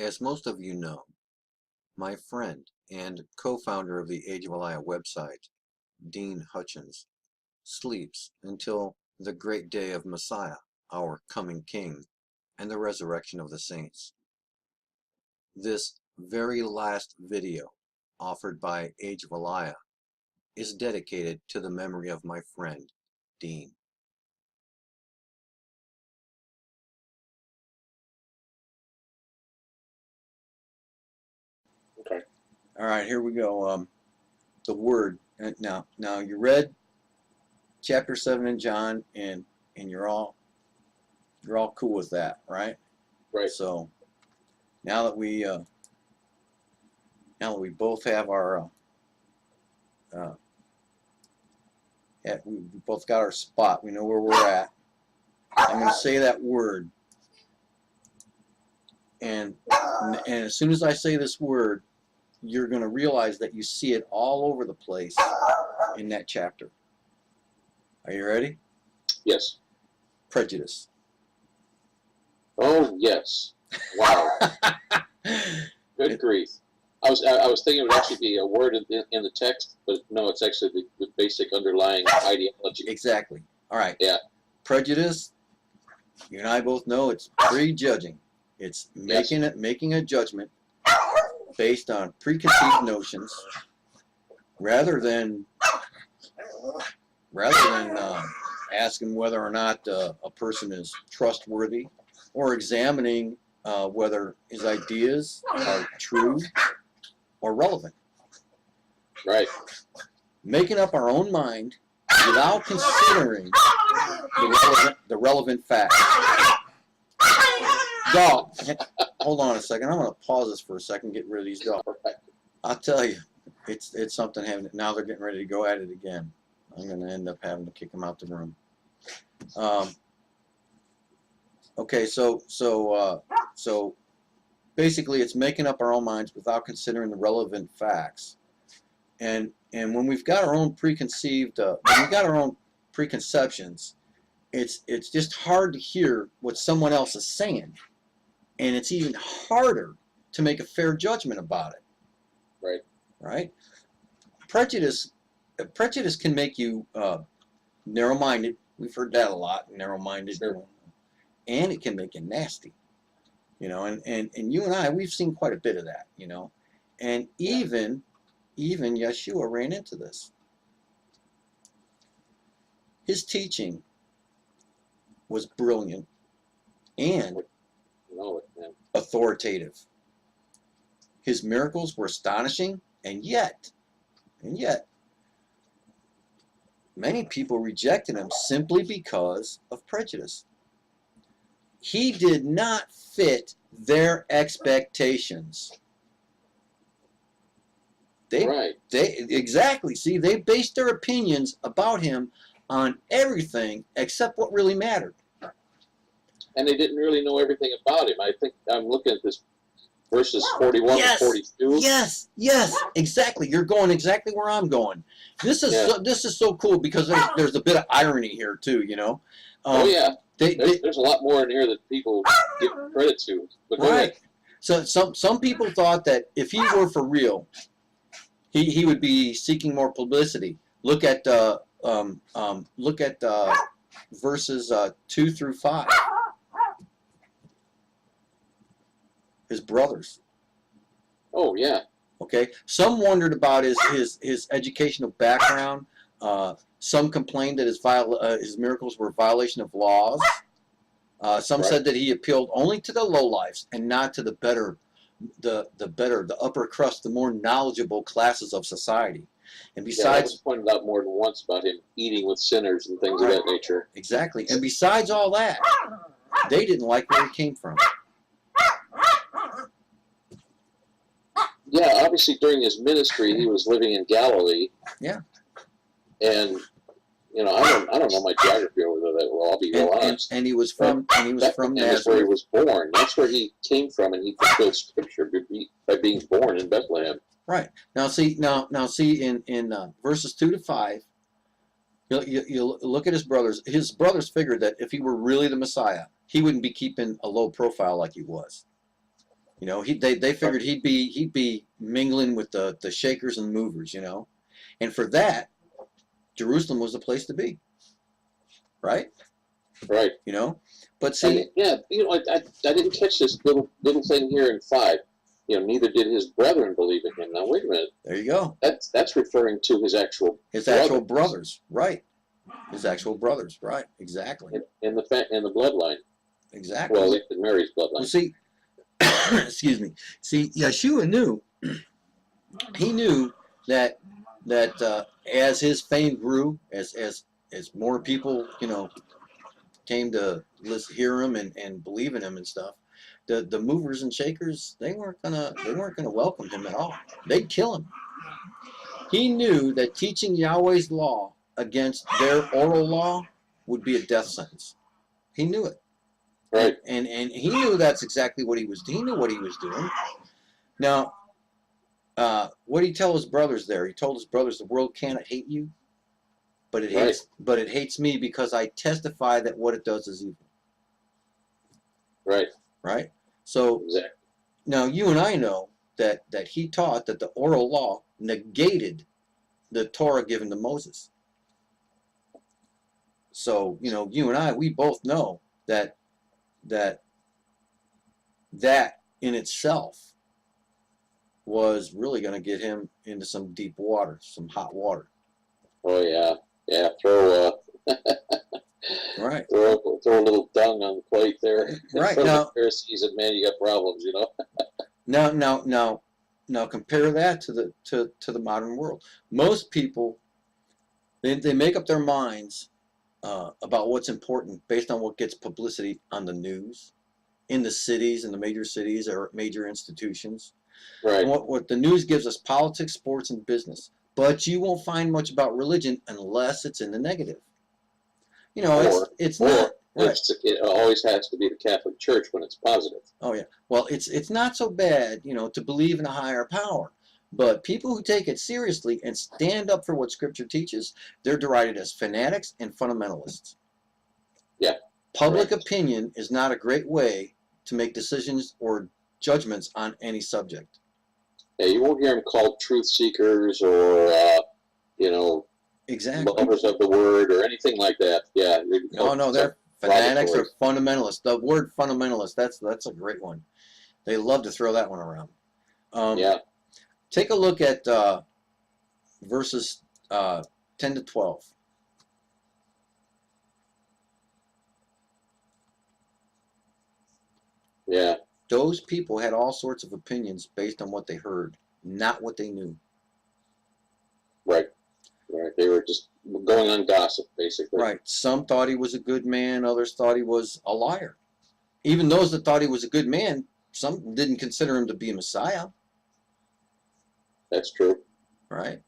As most of you know, my friend and co-founder of the Age of Eliyah website, Dean Hutchins, sleeps until the great day of Messiah, our coming King, and the resurrection of the saints. This very last video offered by Age of Eliyah is dedicated to the memory of my friend, Dean. Okay. All right, here we go. The word. Now you read chapter 7 in John, and you're all cool with that, right? Right. So now that we both have our we both got our spot. We know where we're at. I'm going to say that word, and as soon as I say this word, you're going to realize that you see it all over the place in that chapter. Are you ready? Yes. Prejudice. Oh yes. Wow. Good grief. I was thinking it would actually be a word in the text, but no, it's actually the basic underlying ideology. Exactly. All right. Yeah. Prejudice. You and I both know it's prejudging. It's making a judgment based on preconceived notions, rather than asking whether or not a person is trustworthy, or examining whether his ideas are true or relevant. Right. Making up our own mind without considering the relevant facts. Dog, hold on a second. I'm going to pause this for a second, get rid of these dogs. I'll tell you, it's something happening. Now they're getting ready to go at it again. I'm going to end up having to kick them out the room. Okay, so basically, it's making up our own minds without considering the relevant facts. And when we've got our own preconceived, when we've got our own preconceptions, it's just hard to hear what someone else is saying, and it's even harder to make a fair judgment about it. Right. Right. Prejudice can make you narrow-minded. We've heard that a lot. Narrow-minded. Sure. And it can make you nasty. You know, and you and I, we've seen quite a bit of that. You know, and even Yeshua ran into this. His teaching was brilliant and authoritative. His miracles were astonishing, and yet, many people rejected him simply because of prejudice. He did not fit their expectations. Exactly. See, they based their opinions about him on everything except what really mattered. And they didn't really know everything about him. I think I'm looking at this verses 41 and 42. Yes, exactly. You're going exactly where I'm going. This is so cool because there's a bit of irony here too. You know. There's a lot more in here that people give credit to. But right. So some people thought that if he were for real, he would be seeking more publicity. Look at verses 2 through 5. His brothers. Oh yeah. Okay. Some wondered about his educational background. Some complained that his miracles were a violation of laws. Some said that he appealed only to the lowlifes and not to the upper crust, the more knowledgeable classes of society. And besides, that was pointed out more than once about him eating with sinners and things of that nature. Exactly. And besides all that, they didn't like where he came from. Yeah, obviously during his ministry, he was living in Galilee. Yeah. And I don't know my geography over there that well. I'll be real honest. And he was from Nazareth. That's where he was born. That's where he came from, and he fulfilled Scripture by being born in Bethlehem. Right. Now see in verses 2 to 5, you look at his brothers. His brothers figured that if he were really the Messiah, he wouldn't be keeping a low profile like he was. You know, they figured he'd be mingling with the shakers and movers, you know. And for that, Jerusalem was the place to be. Right? Right. You know? But see, yeah, you know, I didn't catch this little thing here in 5. You know, neither did his brethren believe in him. Now wait a minute. There you go. That's referring to his actual brothers, right? His actual brothers, right? Exactly. In the bloodline. Exactly. Well, in Mary's bloodline. Well, see, excuse me. See, Yeshua knew. He knew that as his fame grew, as more people, you know, came to hear him and believe in him and stuff, the movers and shakers, they weren't gonna welcome him at all. They'd kill him. He knew that teaching Yahweh's law against their oral law would be a death sentence. He knew it. Right. And he knew that's exactly what he was doing. He knew what he was doing. Now, what did he tell his brothers there? He told his brothers, the world cannot hate you, but it hates me because I testify that what it does is evil. Right. Right? So exactly. Now you and I know that he taught that the oral law negated the Torah given to Moses. So, you know, you and I, we both know that in itself was really going to get him into some deep water, some hot water. Oh yeah, yeah. Throw right. Throw a little dung on the plate there. Right. Now, the Pharisees and man, you got problems, you know. Now compare that to the modern world. Most people they make up their minds about what's important based on what gets publicity on the news, in the cities, in the major cities or major institutions. Right. And what the news gives us: politics, sports, and business. But you won't find much about religion unless it's in the negative. You know, it's not. Right. It always has to be the Catholic Church when it's positive. Oh yeah. Well, it's not so bad, you know, to believe in a higher power. But people who take it seriously and stand up for what Scripture teaches, they're derided as fanatics and fundamentalists. Yeah. Public opinion is not a great way to make decisions or judgments on any subject. Yeah, you won't hear them called truth seekers or, you know, exactly, lovers of the word or anything like that. Yeah. No, they're fanatics or fundamentalists. The word fundamentalist, that's a great one. They love to throw that one around. Yeah. Take a look at verses 10 to 12. Yeah. Those people had all sorts of opinions based on what they heard, not what they knew. Right. Right. They were just going on gossip, basically. Right. Some thought he was a good man. Others thought he was a liar. Even those that thought he was a good man, some didn't consider him to be a Messiah. That's true. Right.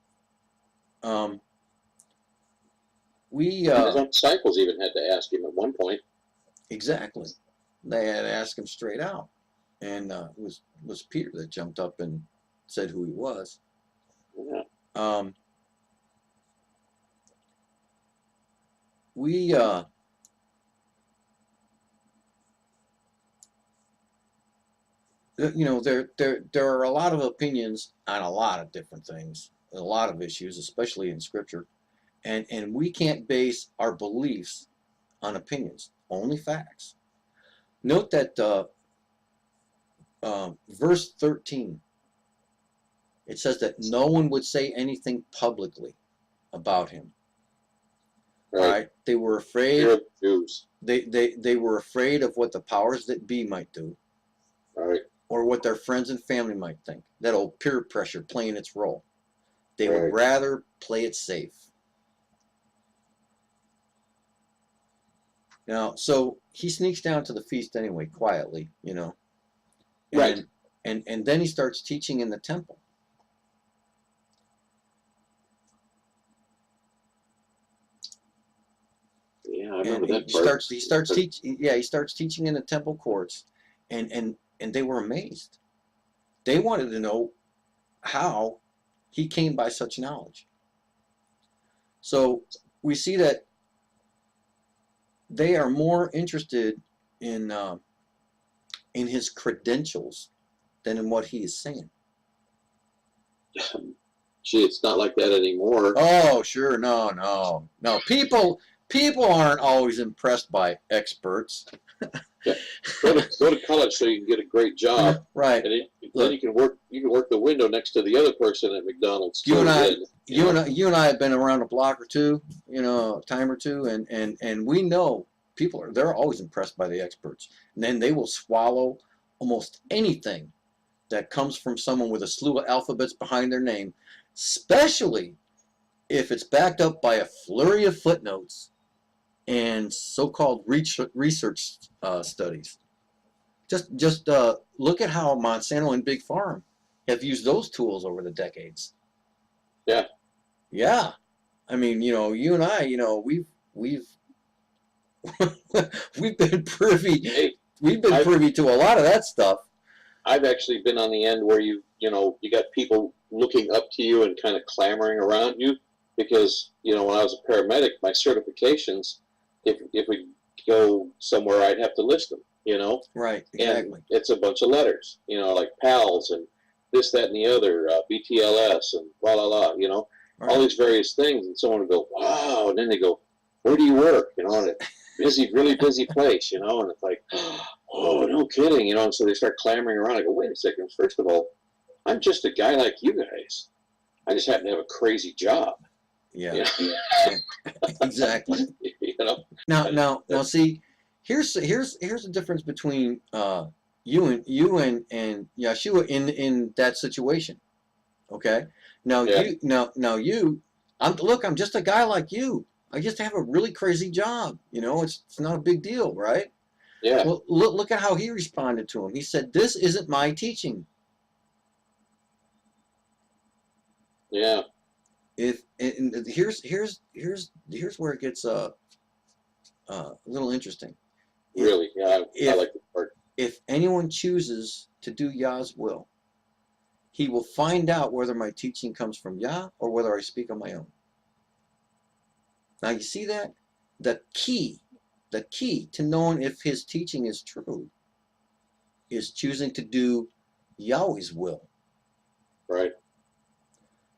His own disciples even had to ask him at one point. Exactly. They had to ask him straight out. And it was Peter that jumped up and said who he was. Yeah. You know, there are a lot of opinions on a lot of different things, a lot of issues, especially in Scripture, and we can't base our beliefs on opinions, only facts. Note that verse 13, it says that no one would say anything publicly about him. Right? They were afraid. Jews. They were afraid of what the powers that be might do. Right. Or what their friends and family might think. That old peer pressure playing its role. They would rather play it safe. Now, so he sneaks down to the feast anyway, quietly, you know. And, and then he starts teaching in the temple. Yeah, I remember that part. He starts teaching in the temple courts, and they were amazed. They wanted to know how he came by such knowledge. So we see that they are more interested in his credentials than in what he is saying. Gee, it's not like that anymore. Oh, sure, no. People aren't always impressed by experts. Yeah. Go to college so you can get a great job, right? And then you can work the window next to the other person at McDonald's. You and I have been around a block or two, a time or two, and we know they're always impressed by the experts, and then they will swallow almost anything that comes from someone with a slew of alphabets behind their name, especially if it's backed up by a flurry of footnotes and so-called research studies. Just look at how Monsanto and Big Farm have used those tools over the decades. Yeah. Yeah. I mean, you and I, we've we've been privy to a lot of that stuff. I've actually been on the end where you got people looking up to you and kind of clamoring around you because, when I was a paramedic, my certifications, if we go somewhere, I'd have to list them, Right, exactly. And it's a bunch of letters, like PALS and this, that, and the other, BTLS and la, la, la, Right. all these various things. And someone would go, wow. And then they go, where do you work? In a really busy place, and it's like, oh, no kidding, and so they start clamoring around. I go, wait a second. First of all, I'm just a guy like you guys. I just happen to have a crazy job. Yeah. Exactly. Now, see, here's the difference between you and Yeshua in that situation. Okay. Now I'm just a guy like you. I just have a really crazy job. It's not a big deal, right? Yeah. Well, look at how he responded to him. He said, "This isn't my teaching." Yeah. Here's where it gets a little interesting. Really? Yeah, I like the part. If anyone chooses to do Yah's will, he will find out whether my teaching comes from Yah or whether I speak on my own. Now you see that? The key to knowing if his teaching is true is choosing to do Yahweh's will. Right.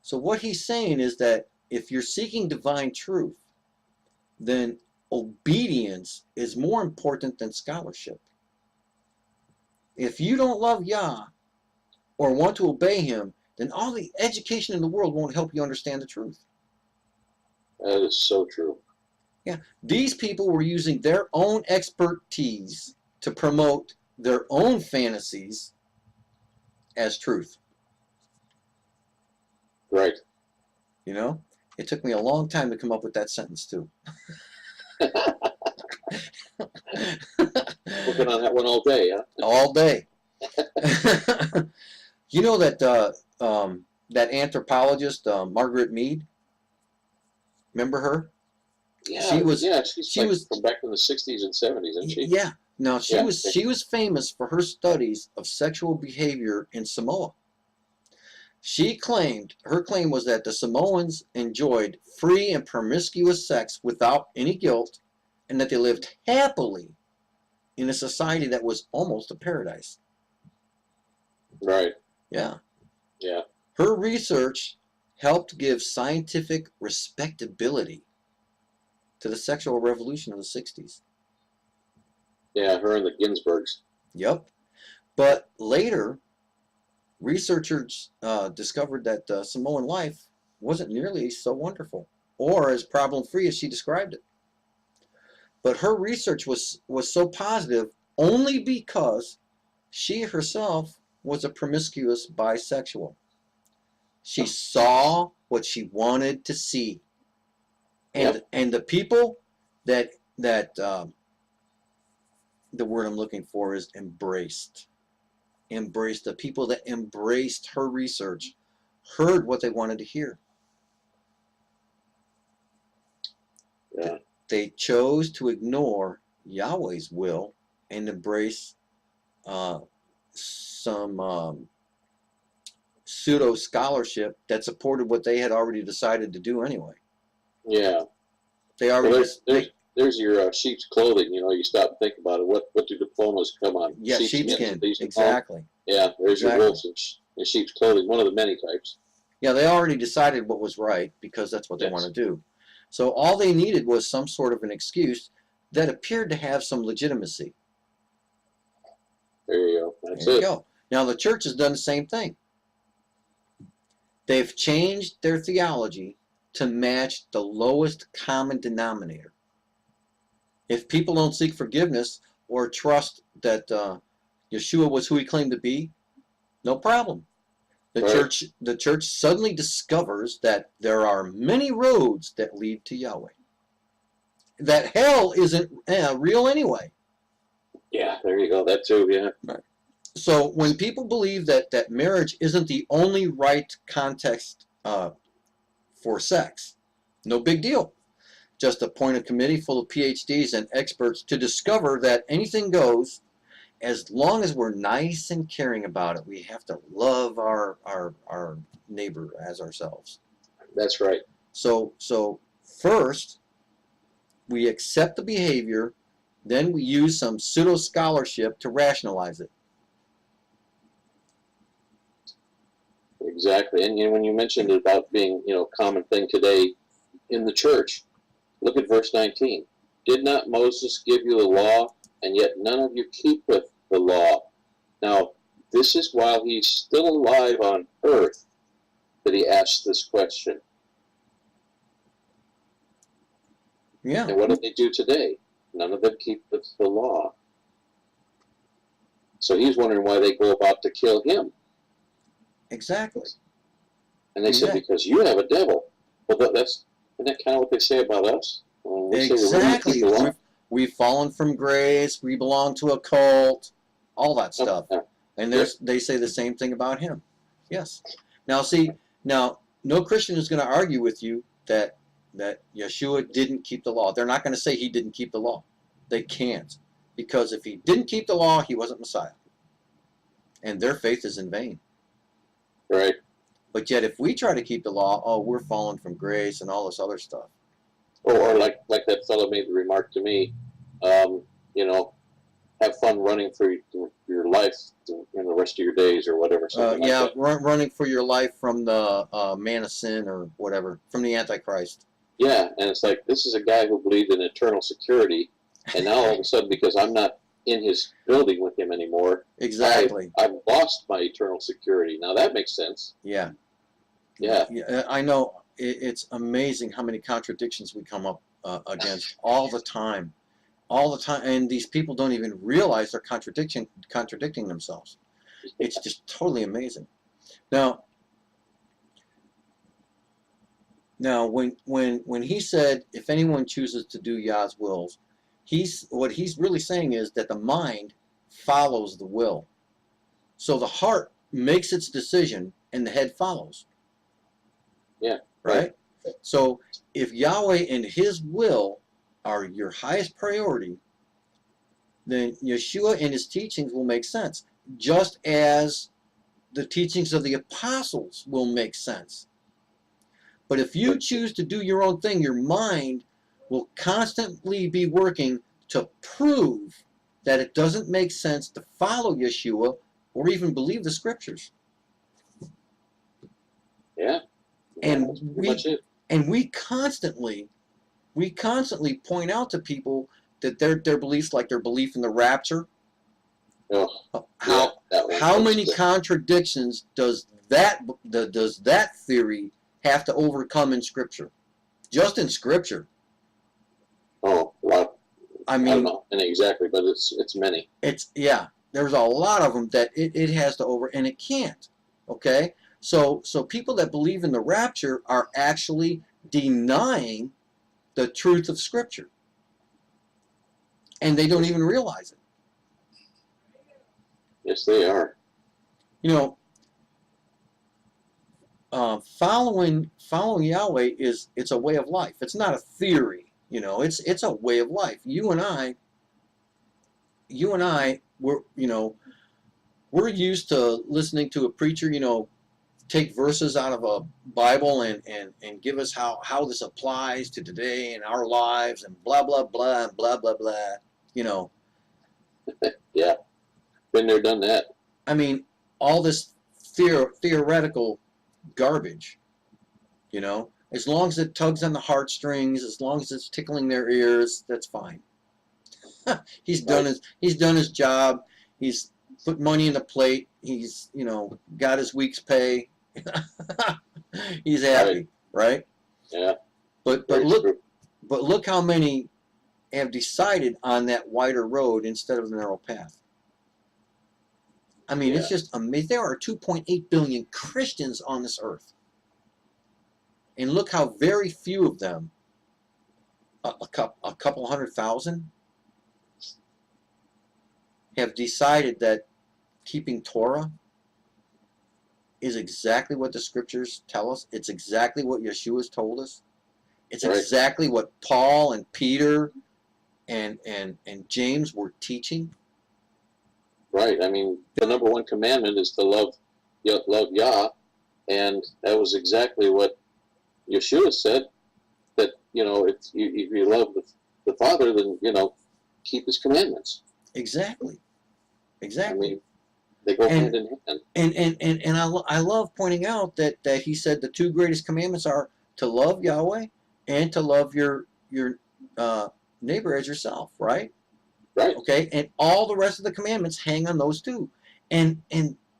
So what he's saying is that if you're seeking divine truth, then obedience is more important than scholarship. If you don't love Yah or want to obey him, then all the education in the world won't help you understand the truth. That is so true. Yeah, these people were using their own expertise to promote their own fantasies as truth. Right. It took me a long time to come up with that sentence too. Working on that one all day, huh? All day. You know that that anthropologist Margaret Mead? Remember her? Yeah, she was from back in the 60s and 70s, isn't she? Yeah. Now she was famous for her studies of sexual behavior in Samoa. Her claim was that the Samoans enjoyed free and promiscuous sex without any guilt, and that they lived happily in a society that was almost a paradise. Right. Yeah. Yeah. Her research helped give scientific respectability to the sexual revolution of the 60s. Yeah, her and the Ginsburgs. Yep. But later, researchers discovered that Samoan life wasn't nearly so wonderful or as problem-free as she described it. But her research was so positive only because she herself was a promiscuous bisexual. She saw what she wanted to see. And the people that the word I'm looking for is embraced. The people that embraced her research heard what they wanted to hear. Yeah. They chose to ignore Yahweh's will and embrace some pseudo scholarship that supported what they had already decided to do anyway. Yeah. They already there's your sheep's clothing. You know, you stop and think about it. What do diplomas come on? Yeah, sheepskin. Exactly. Yeah, there's your wolves in sheep's clothing. One of the many types. Yeah, they already decided what was right because that's what they want to do. So all they needed was some sort of an excuse that appeared to have some legitimacy. There you go. That's it. There you go. Now the church has done the same thing. They've changed their theology to match the lowest common denominator. If people don't seek forgiveness or trust that Yeshua was who he claimed to be, no problem. The church suddenly discovers that there are many roads that lead to Yahweh. That hell isn't real anyway. Yeah, there you go. That too, yeah. Right. So when people believe that marriage isn't the only right context for sex, no big deal. Just appoint a committee full of PhDs and experts to discover that anything goes, as long as we're nice and caring about it. We have to love our neighbor as ourselves. That's right. So first, we accept the behavior, then we use some pseudo-scholarship to rationalize it. Exactly. And when you mentioned about being, a common thing today in the church, look at verse 19. Did not Moses give you the law, and yet none of you keepeth the law? Now, this is while he's still alive on earth that he asks this question. Yeah. And what do they do today? None of them keep the law. So he's wondering why they go about to kill him. Exactly. And they said, because you have a devil. Well, isn't that kind of what they say about us? Exactly. We've fallen from grace. We belong to a cult. All that stuff. And they say the same thing about him. Yes. Now, no Christian is going to argue with you that Yeshua didn't keep the law. They're not going to say he didn't keep the law. They can't. Because if he didn't keep the law, he wasn't Messiah. And their faith is in vain. Right. But yet if we try to keep the law, we're fallen from grace and all this other stuff. Or like that fellow made the remark to me, have fun running for your life in the rest of your days or whatever. Running for your life from the man of sin or whatever, from the Antichrist. Yeah, and it's like, this is a guy who believed in eternal security, and now all of a sudden, because I'm not in his building with him anymore, exactly, I've lost my eternal security. Now that makes sense. Yeah. Yeah. I know. It's amazing how many contradictions we come up against all the time. And these people don't even realize they're contradicting themselves. It's just totally amazing. Now when he said, if anyone chooses to do Yah's wills, what he's really saying is that the mind follows the will. So the heart makes its decision and the head follows. Yeah. Right? So if Yahweh and his will are your highest priority, then Yeshua and his teachings will make sense, just as the teachings of the apostles will make sense. But if you choose to do your own thing, your mind will constantly be working to prove that it doesn't make sense to follow Yeshua or even believe the scriptures. Yeah. And we constantly point out to people that their beliefs, like their belief in the rapture, how many contradictions does that theory have to overcome in Scripture? Just in Scripture. Oh, wow. I mean, I don't know exactly, but it's many. There's a lot of them that it has to and it can't. Okay? So people that believe in the rapture are actually denying the truth of Scripture. And they don't even realize it. Yes, they are. Following Yahweh it's a way of life. It's not a theory. It's a way of life. You and I we're used to listening to a preacher, take verses out of a Bible and give us how this applies to today and our lives and blah, blah, blah, and blah, blah, blah. You know, Yeah, been there, done that. I mean, all this theoretical garbage, you know, as long as it tugs on the heartstrings, as long as it's tickling their ears, that's fine. He's done his job. He's put money in the plate. He's, you know, got his week's pay. He's happy, right? Yeah. But look how many have decided on that wider road instead of the narrow path. I mean, it's just amazing. There are 2.8 billion Christians on this earth. And look how very few of them, a couple 100,000, have decided that keeping Torah is exactly what the scriptures tell us. It's exactly what Yeshua's told us. It's exactly what Paul and Peter and James were teaching. Right. I mean, the number one commandment is to love Yah, and that was exactly what Yeshua said. That, you know, if you love the Father, then, you know, keep His commandments. Exactly. I mean, they go hand in hand. And I love pointing out that he said the two greatest commandments are to love Yahweh and to love your neighbor as yourself, right? Right. Okay, and all the rest of the commandments hang on those two. And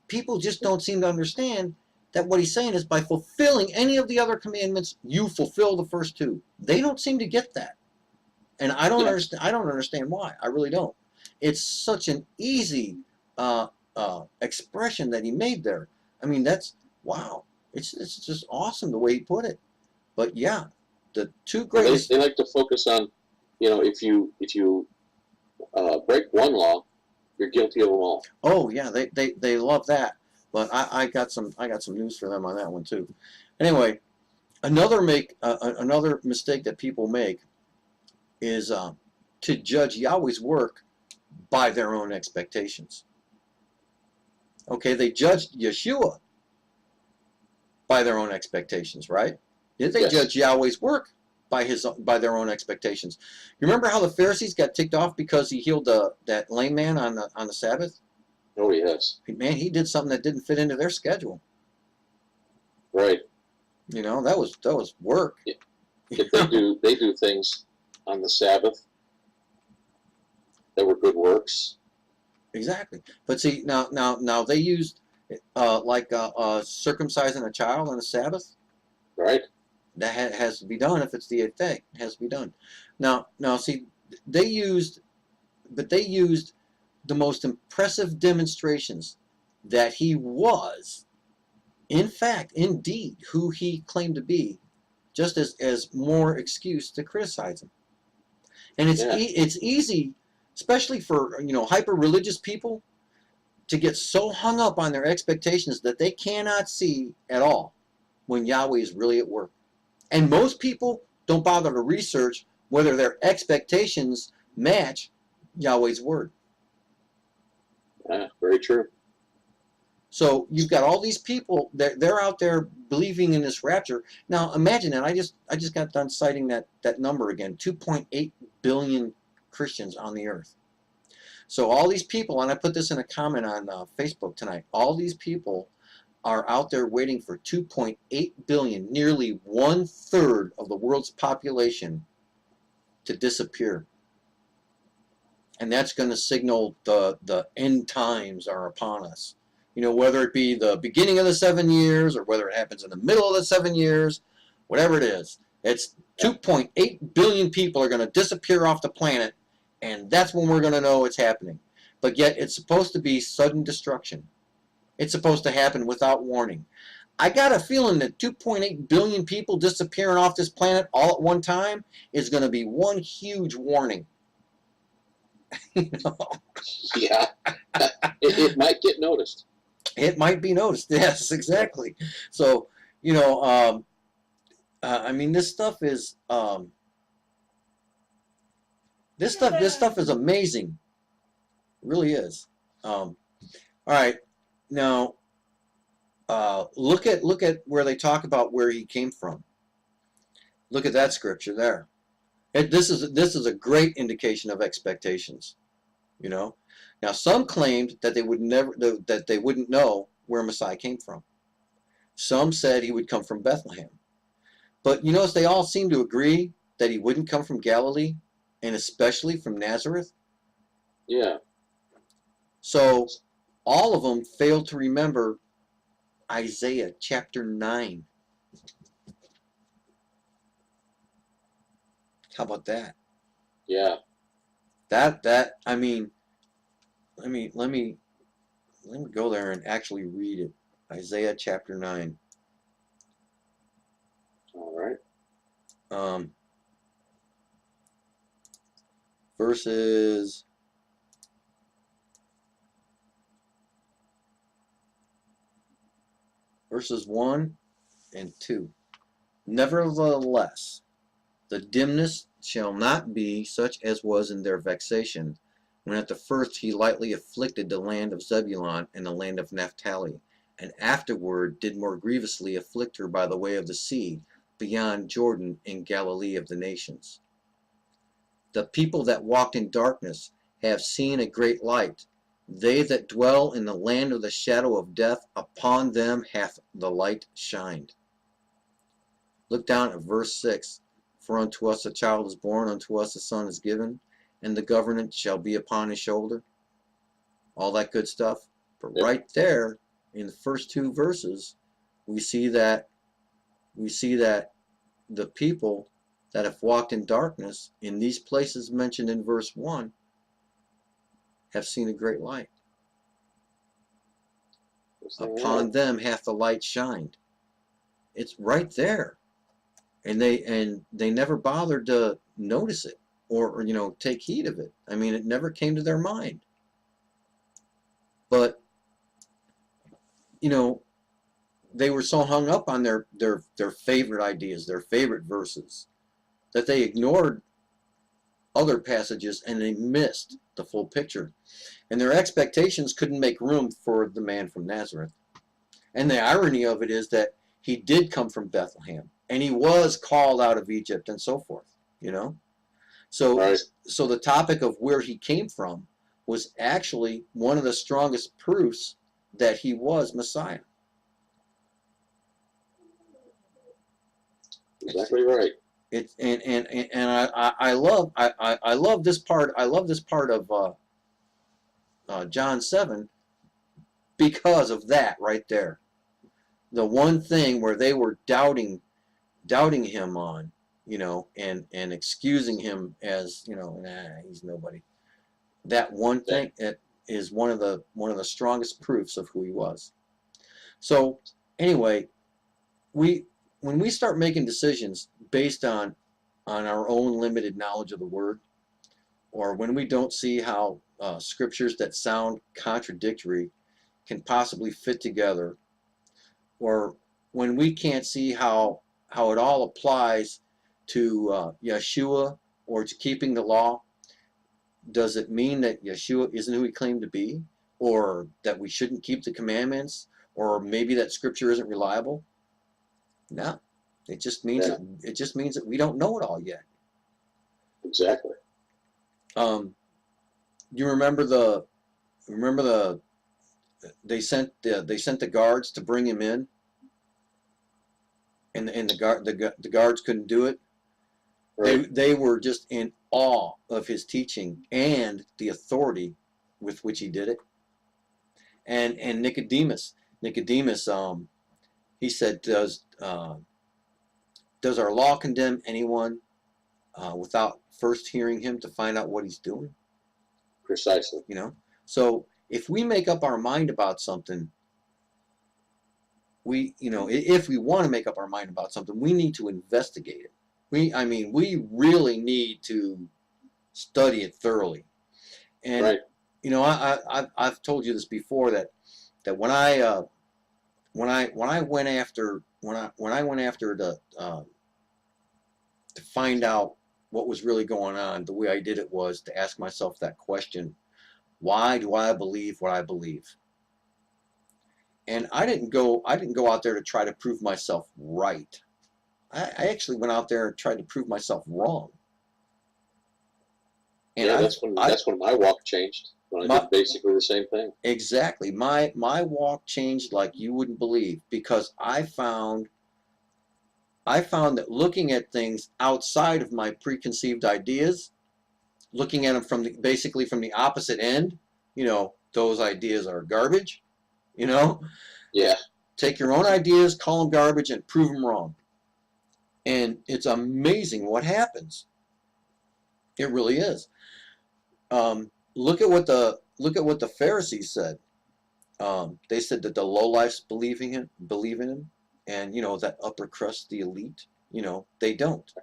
people just don't seem to understand that what he's saying is by fulfilling any of the other commandments, you fulfill the first two. They don't seem to get that. And I don't understand. I don't understand why. I really don't. It's such an easy expression that he made there. I mean, that's wow. It's just awesome the way he put it. But yeah, the two greatest. They like to focus on, you know, if you break one law, you're guilty of them all. Oh yeah, they love that. But I got some news for them on that one too. Anyway, another mistake that people make is to judge Yahweh's work by their own expectations. Okay, they judged Yeshua by their own expectations, right? Did they judge Yahweh's work by their own expectations? You remember how the Pharisees got ticked off because he healed that lame man on the Sabbath? Oh yes. Man, he did something that didn't fit into their schedule. Right. You know, that was work. Yeah. If they do things on the Sabbath that were good works. Exactly. But see, now they used circumcising a child on the Sabbath. Right. That has to be done if it's the 8th day. It has to be done. Now see, they used the most impressive demonstrations that he was, in fact, indeed, who he claimed to be, just as more excuse to criticize him. And it's easy, especially for hyper-religious people, to get so hung up on their expectations that they cannot see at all when Yahweh is really at work. And most people don't bother to research whether their expectations match Yahweh's word. Yeah, very true. So you've got all these people, they're out there believing in this rapture. Now imagine that. I just got done citing that number again, 2.8 billion Christians on the earth. So all these people, and I put this in a comment on Facebook tonight, all these people are out there waiting for 2.8 billion, nearly 1/3 of the world's population, to disappear. And that's going to signal the end times are upon us. You know, whether it be the beginning of the 7 years or whether it happens in the middle of the 7 years, whatever it is, it's 2.8 billion people are going to disappear off the planet, and that's when we're going to know it's happening. But yet it's supposed to be sudden destruction. It's supposed to happen without warning. I got a feeling that 2.8 billion people disappearing off this planet all at one time is going to be one huge warning. You know? Yeah, it might get noticed. It might be noticed. Yes, exactly. So, I mean, this stuff is this stuff is amazing. It really is. All right, now Look at where they talk about where he came from. Look at that scripture there. This is a great indication of expectations. You know, now some claimed that they would never that they wouldn't know where Messiah came from. Some said he would come from Bethlehem. But you notice they all seem to agree that he wouldn't come from Galilee, and especially from Nazareth. Yeah. So all of them failed to remember Isaiah chapter 9. How about that? Yeah. That I mean, let me go there and actually read it. Isaiah chapter 9. All right. Verses 1 and 2. Nevertheless, the dimness shall not be such as was in their vexation, when at the first he lightly afflicted the land of Zebulun and the land of Naphtali, and afterward did more grievously afflict her by the way of the sea, beyond Jordan in Galilee of the nations. The people that walked in darkness have seen a great light. They that dwell in the land of the shadow of death, upon them hath the light shined. Look down at verse 6. For unto us a child is born, unto us a son is given, and the government shall be upon his shoulder. All that good stuff. But right there, in the first two verses, we see that the people that have walked in darkness, in these places mentioned in verse 1, have seen a great light. Upon them hath the light shined. It's right there. And they never bothered to notice it or take heed of it. I mean, it never came to their mind. But they were so hung up on their favorite ideas, their favorite verses, that they ignored other passages and they missed the full picture. And their expectations couldn't make room for the man from Nazareth. And the irony of it is that he did come from Bethlehem, and he was called out of Egypt and so forth, So, right. So the topic of where he came from was actually one of the strongest proofs that he was Messiah. Exactly right. I love this part. I love this part of John 7 because of that right there. The one thing where they were doubting him on, and excusing him as, he's nobody. That one thing is one of the strongest proofs of who he was. So anyway, when we start making decisions based on our own limited knowledge of the Word, or when we don't see how scriptures that sound contradictory can possibly fit together, or when we can't see how it all applies to Yeshua or to keeping the law, does it mean that Yeshua isn't who he claimed to be, or that we shouldn't keep the commandments, or maybe that scripture isn't reliable? No, it just means that we don't know it all yet. Exactly. You remember they sent the guards to bring him in, and the guards couldn't do it. Right. They were just in awe of his teaching and the authority with which he did it. And Nicodemus, he said, does our law condemn anyone without first hearing him to find out what he's doing? Precisely. So if we make up our mind about something, if we want to make up our mind about something, we need to investigate it. We really need to study it thoroughly. And right. I've told you this before, that when I went after to find out what was really going on, the way I did it was to ask myself that question: why do I believe what I believe? And I didn't go out there to try to prove myself right. I actually went out there and tried to prove myself wrong. And yeah, that's when my walk changed. When I did basically the same thing. Exactly. My walk changed like you wouldn't believe, because I found that looking at things outside of my preconceived ideas, looking at them from basically from the opposite end, those ideas are garbage, you know? Yeah. Take your own ideas, call them garbage, and prove them wrong. And it's amazing what happens. It really is. Look at what the Pharisees said. They said that the lowlifes believe in him, and that upper crust, the elite, they don't.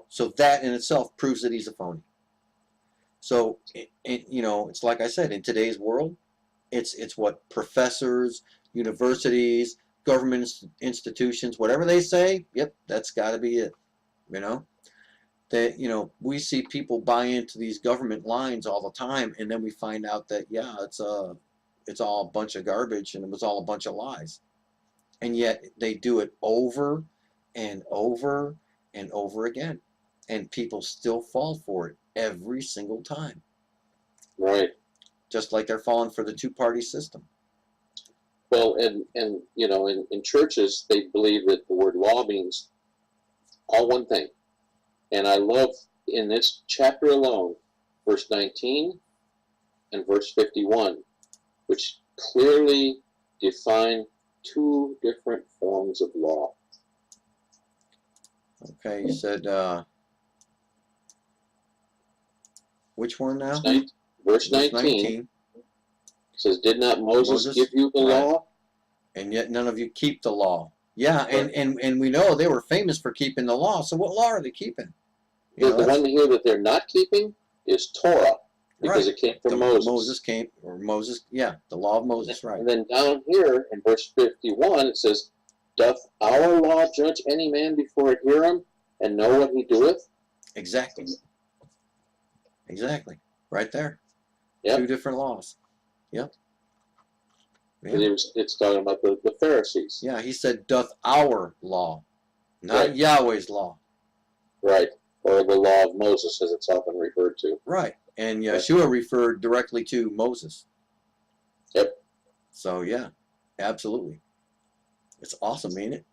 So that in itself proves that he's a phony. So it's like I said, in today's world, it's what professors, universities, government institutions, whatever they say, yep, that's got to be it. That we see people buy into these government lines all the time, and then we find out that it's all a bunch of garbage, and it was all a bunch of lies. And yet they do it over and over and over again, and people still fall for it every single time. Right. Just like they're falling for the two-party system. Well, and in churches, they believe that the word law means all one thing. And I love in this chapter alone, verse 19 and verse 51, which clearly define two different forms of law. Okay, you said, which one now? Verse 19 says, did not Moses give you the law? And yet none of you keep the law. Yeah, and we know they were famous for keeping the law. So what law are they keeping? The one here that they're not keeping is Torah, because it came from Moses. The law of Moses, right. And then down here in verse 51, it says, doth our law judge any man before it hear him, and know what he doeth? Exactly. Right there. Yep. Two different laws. Yep. Yeah. It's talking about the Pharisees. Yeah, he said, doth our law, not Yahweh's law. Right. Or the law of Moses, as it's often referred to. Right. And Yeshua referred directly to Moses. Yep. So, yeah, absolutely. It's awesome, ain't it?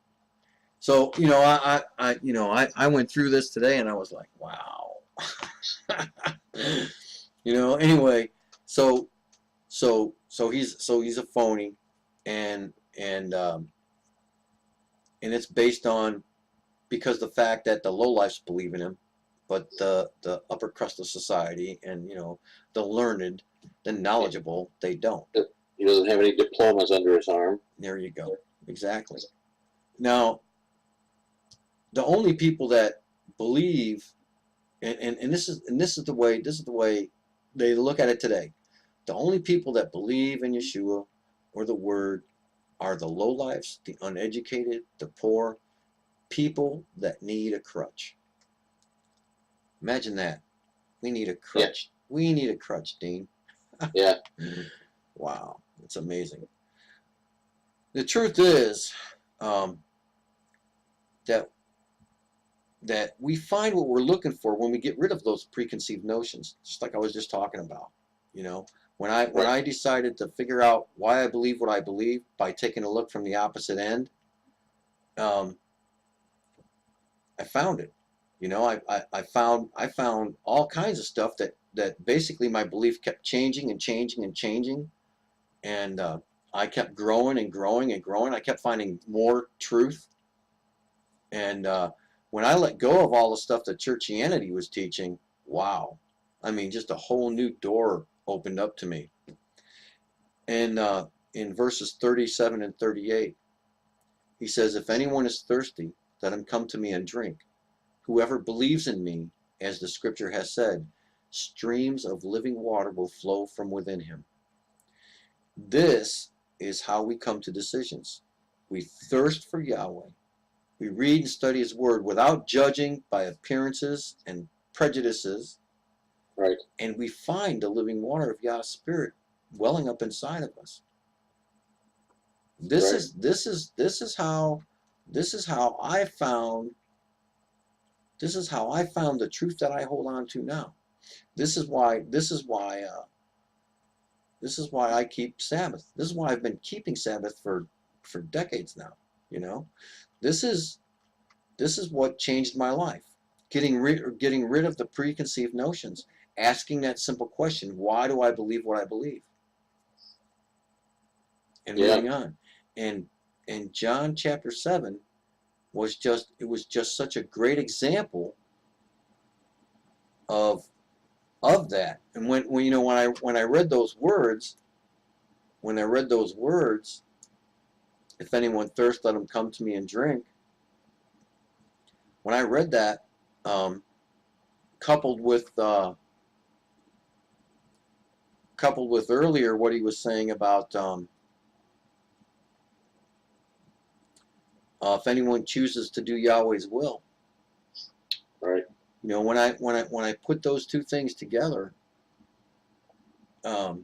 So, I went through this today, and I was like, wow. Anyway, so he's a phony, and it's based on, because the fact that the lowlifes believe in him, but the upper crust of society and the learned, the knowledgeable, they don't. He doesn't have any diplomas under his arm. There you go. Exactly. Now, the only people that believe, and this is the way they look at it today. The only people that believe in Yeshua or the Word are the lowlifes, the uneducated, the poor, people that need a crutch. Imagine that. We need a crutch. Yeah. We need a crutch, Dean. Yeah. Wow, it's amazing. The truth is that we find what we're looking for when we get rid of those preconceived notions, just like I was just talking about. When I decided to figure out why I believe what I believe by taking a look from the opposite end, I found it. I found all kinds of stuff that basically my belief kept changing and changing and changing, and I kept growing and growing and growing. I kept finding more truth, and when I let go of all the stuff that churchianity was teaching, wow, I mean, just a whole new door opened up to me. And in verses 37 and 38, he says, if anyone is thirsty, let him come to me and drink. Whoever believes in me, as the scripture has said, streams of living water will flow from within him. This is how we come to decisions. We thirst for Yahweh. We read and study his word without judging by appearances and prejudices. Right. And we find the living water of Yah's Spirit welling up inside of us. This Right. is this is this is how this is how I found the truth that I hold on to now. This is why I keep Sabbath. This is why I've been keeping Sabbath for decades now. You know, this is what changed my life. Getting rid of the preconceived notions, asking that simple question: why do I believe what I believe? And Yeah. moving on. And John chapter 7 was just such a great example of that. And when you know when I read those words, if anyone thirsts, let him come to me and drink. When I read that, coupled with earlier what he was saying about if anyone chooses to do Yahweh's will, Right. you know, when I put those two things together, I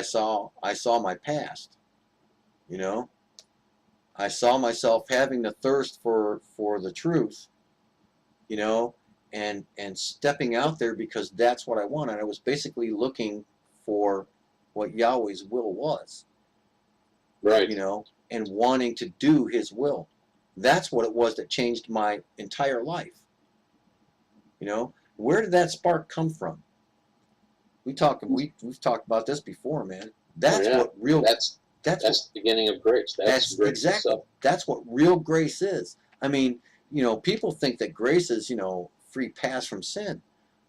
saw my past. You know, I saw myself having the thirst for the truth. You know, and stepping out there because that's what I wanted. I was basically looking for what Yahweh's will was. Right. You know, and wanting to do His will. That's what it was that changed my entire life. You know, where did that spark come from? We've talked about this before, man. Oh That's yeah. what real That's that's what the beginning of grace. That's that's grace exactly itself. that's what real grace is. I mean, you know, people think that grace is, you know, free pass from sin,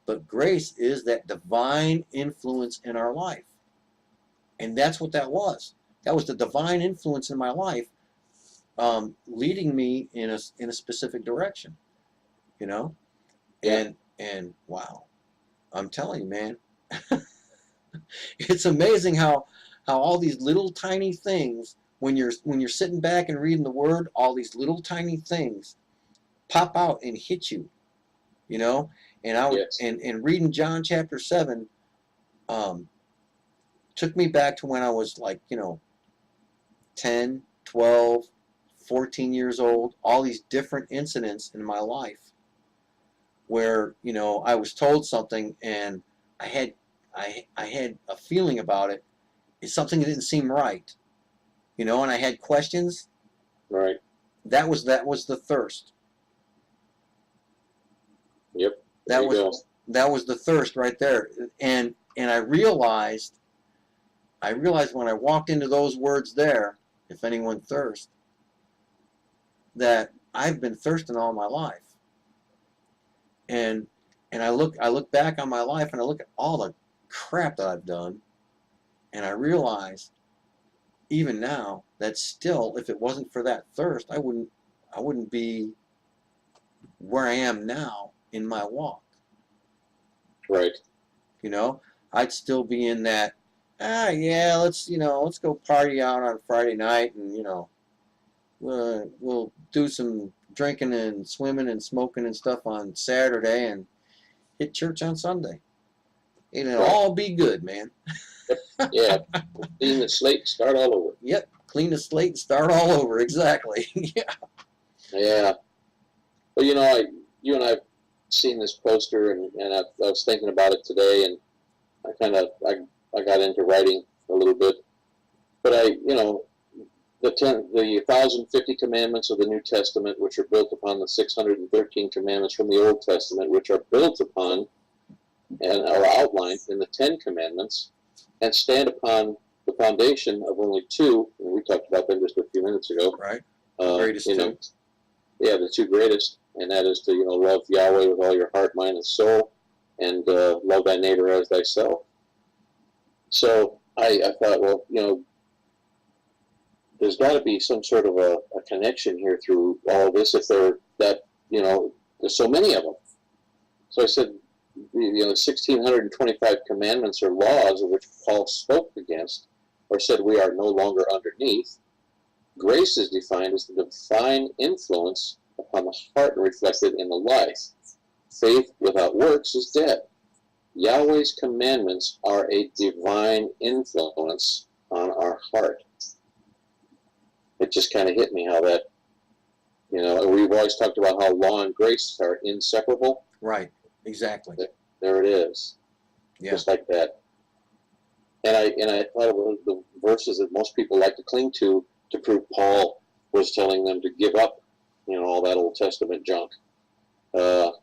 but grace is that divine influence in our life, and that's what that was. That was the divine influence in my life, leading me in a specific direction. You know, Yeah. and wow, I'm telling you, man, it's amazing how all these little tiny things when you're sitting back and reading the Word, all these little tiny things pop out and hit you. You know, and I would Yes. and reading John chapter 7 um, took me back to when I was like, you know, 10, 12, 14 years old. All these different incidents in my life where, you know, I was told something and I had I had a feeling about it. It's something that didn't seem right, you know, and I had questions. Right. That was the thirst. Yep. There That you was go. the thirst right there. And I realized when I walked into those words there, if anyone thirsts, that I've been thirsting all my life. And I look back on my life and I look at all the crap that I've done, and I realize even now that still, if it wasn't for that thirst, I wouldn't be where I am now in my walk. Right. You know, I'd still be in that, yeah, let's go party out on Friday night, and you know, we'll do some drinking and swimming and smoking and stuff on Saturday and hit church on Sunday. It'll Right. all be good, man. Yep. Yeah. Clean the slate. Start all over. Yep, clean the slate and start all over. Exactly. Yeah. Yeah. Well, you know, you and I've seen this poster, and I was thinking about it today, and I got into writing a little bit, but the 1,050 commandments of the New Testament, which are built upon the 613 commandments from the Old Testament, which are built upon and are outlined in the 10 commandments, and stand upon the foundation of only two, and we talked about them just a few minutes ago. Right. Greatest you know, two. yeah, the two greatest, and that is to love Yahweh with all your heart, mind, and soul, and love thy neighbor as thyself. So I thought, well, there's got to be some sort of a connection here through all of this, if there's so many of them. So I said, 1,625 commandments or laws of which Paul spoke against, or said we are no longer underneath. Grace is defined as the divine influence upon the heart reflected in the life. Faith without works is dead. Yahweh's commandments are a divine influence on our heart. It just kind of hit me how that, and we've always talked about how law and grace are inseparable. Right. Exactly. There it is. Yeah. Just like that. And I thought of the verses that most people like to cling to prove Paul was telling them to give up, all that Old Testament junk. So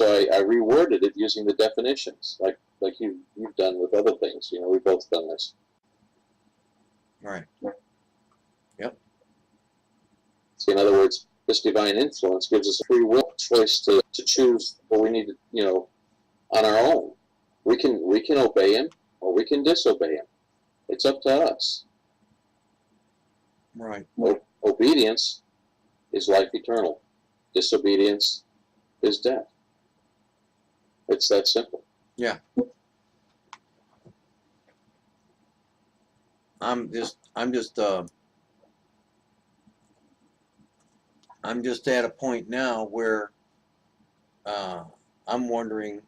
I reworded it using the definitions, like you've done with other things. We've both done this. Right. Yep. So in other words, this divine influence gives us a free will choice to choose what we need to, on our own. We can obey him or we can disobey him. It's up to us. Right. Obedience is life eternal. Disobedience is death. It's that simple. Yeah. I'm just at a point now where I'm wondering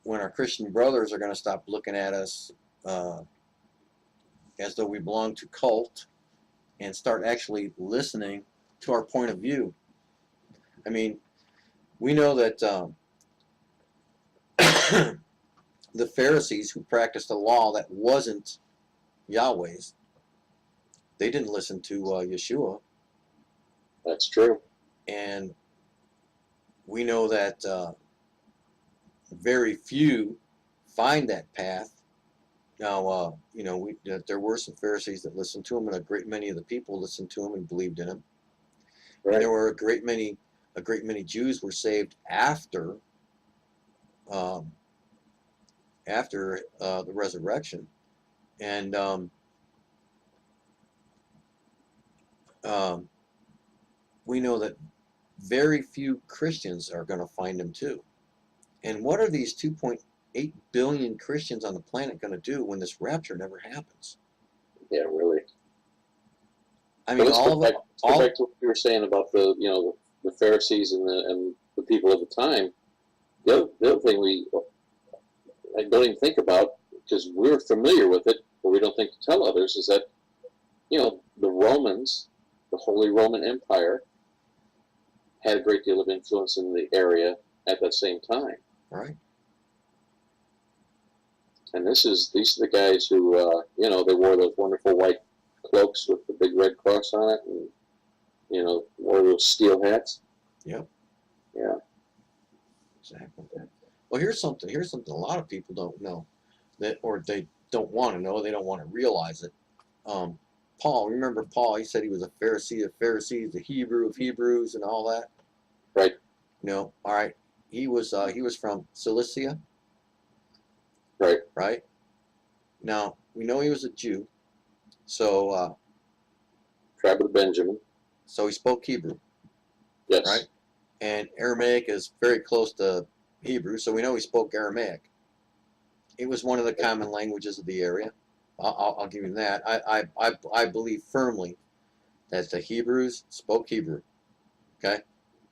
when our Christian brothers are going to stop looking at us as though we belong to cult and start actually listening to our point of view. I mean, we know that the Pharisees who practiced a law that wasn't Yahweh's, they didn't listen to Yeshua. That's true. And we know that very few find that path. Now, there were some Pharisees that listened to him, and a great many of the people listened to him and believed in him. Right. And there were a great many Jews were saved after the resurrection, and we know that very few Christians are going to find him too. And what are these 2.8 billion Christians on the planet going to do when this rapture never happens? Yeah, really. I mean, let's go back to what you were saying about the Pharisees and the people of the time. The other thing I don't even think about, because we're familiar with it, but we don't think to tell others, is that the Romans, the Holy Roman Empire, had a great deal of influence in the area at that same time. Right. And these are the guys who they wore those wonderful white cloaks with the big red cross on it, and wore those steel hats. Yep. Yeah. Exactly. Well, here's something a lot of people don't know, or they don't want to know, they don't want to realize it. Paul, remember Paul? He said he was a Pharisee of Pharisees, a Hebrew of Hebrews, and all that. Right. All right. He was from Cilicia. Right. Right. Now we know he was a Jew, so tribe of Benjamin. So he spoke Hebrew. Yes. Right. And Aramaic is very close to Hebrew, so we know he spoke Aramaic. It was one of the common languages of the area. I'll give you that. I believe firmly that the Hebrews spoke Hebrew. Okay.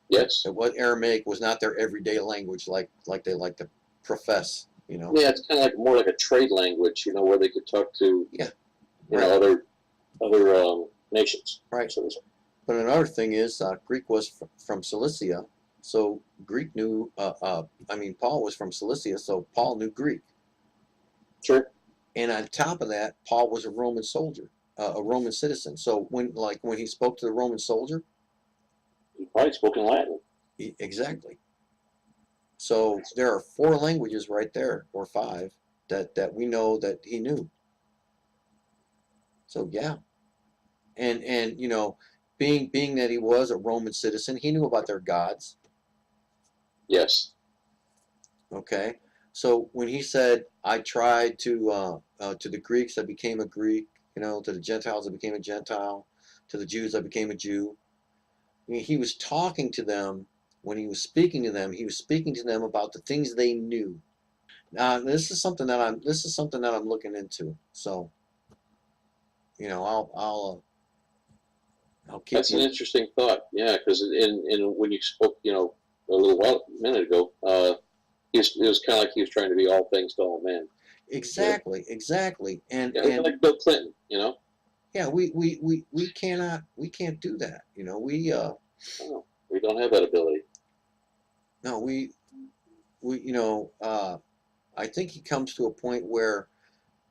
Yes. What Aramaic was not their everyday language, like they like to profess. Yeah, it's kind of more like a trade language, where they could talk to other nations. Right. But another thing is Greek was from Cilicia, so Greek knew. Paul was from Cilicia, so Paul knew Greek. Sure. And on top of that, Paul was a Roman soldier, a Roman citizen. So when he spoke to the Roman soldier, he probably spoke in Latin. Exactly. So there are 4 languages right there, or 5, that we know that he knew. So yeah, and being that he was a Roman citizen, he knew about their gods. Yes. Okay. So when he said, "I tried to the Greeks, I became a Greek. To the Gentiles, I became a Gentile. To the Jews, I became a Jew." I mean, he was talking to them. When he was speaking to them, he was speaking to them about the things they knew. Now, this is something that I'm looking into. So, I'll keep. That's an interesting thought. Yeah, because when you spoke, a minute ago, it was kind of like he was trying to be all things to all men. Exactly, exactly. And Yeah, like Bill Clinton, you know. yeah, we can't do that. You know, No, we don't have that ability. no, you know, I think he comes to a point where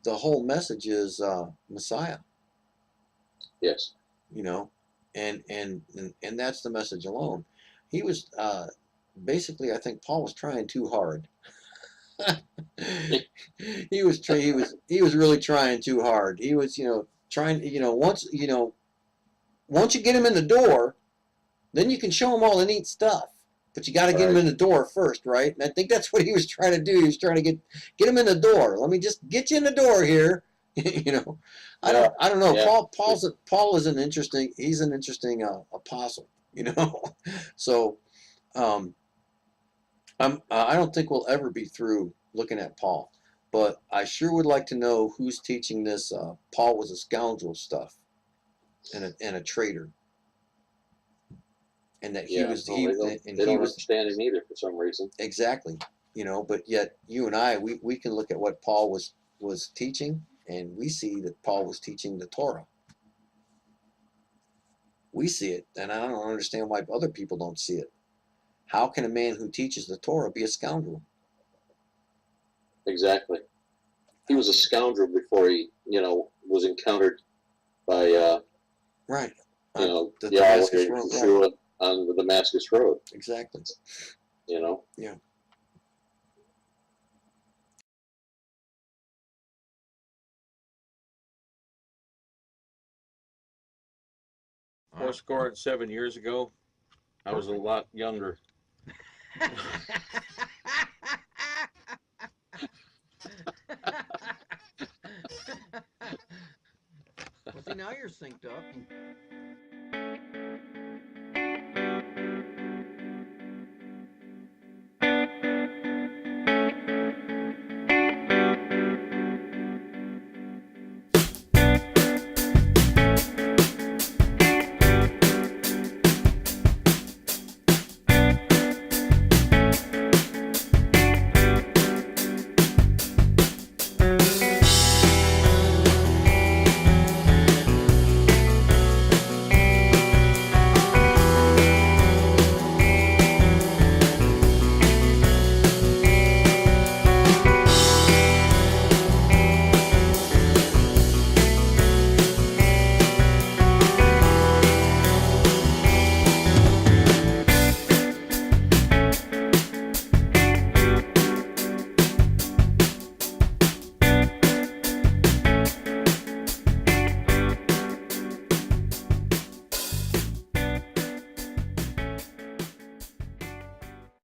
the whole message is Messiah. Yes. You know, and that's the message alone. He was basically, I think Paul was trying too hard. He was really trying too hard. He was, you know, trying, once you get him in the door, then you can show him all the neat stuff. But you got to get him in the door first, right? And I think that's what he was trying to do. He was trying to get him in the door. Let me just get you in the door here. You know, I don't know. Yeah. Paul is an interesting. He's an interesting apostle. You know, so I don't think we'll ever be through looking at Paul, but I sure would like to know who's teaching this. Paul was a scoundrel stuff, and a traitor, and that Yeah. They don't understand him either for some reason. exactly, you know. But yet you and I, we can look at what Paul was teaching, and we see that Paul was teaching the Torah. We see it, and I don't understand why other people don't see it. How can a man who teaches the Torah be a scoundrel? Exactly. He was a scoundrel before he, you know, was encountered by, right, you know, the Damascus Road, right. On the Damascus Road. Exactly. You know. Yeah. Four score and 7 years ago, I was a lot younger. Well, see, now you're synced up.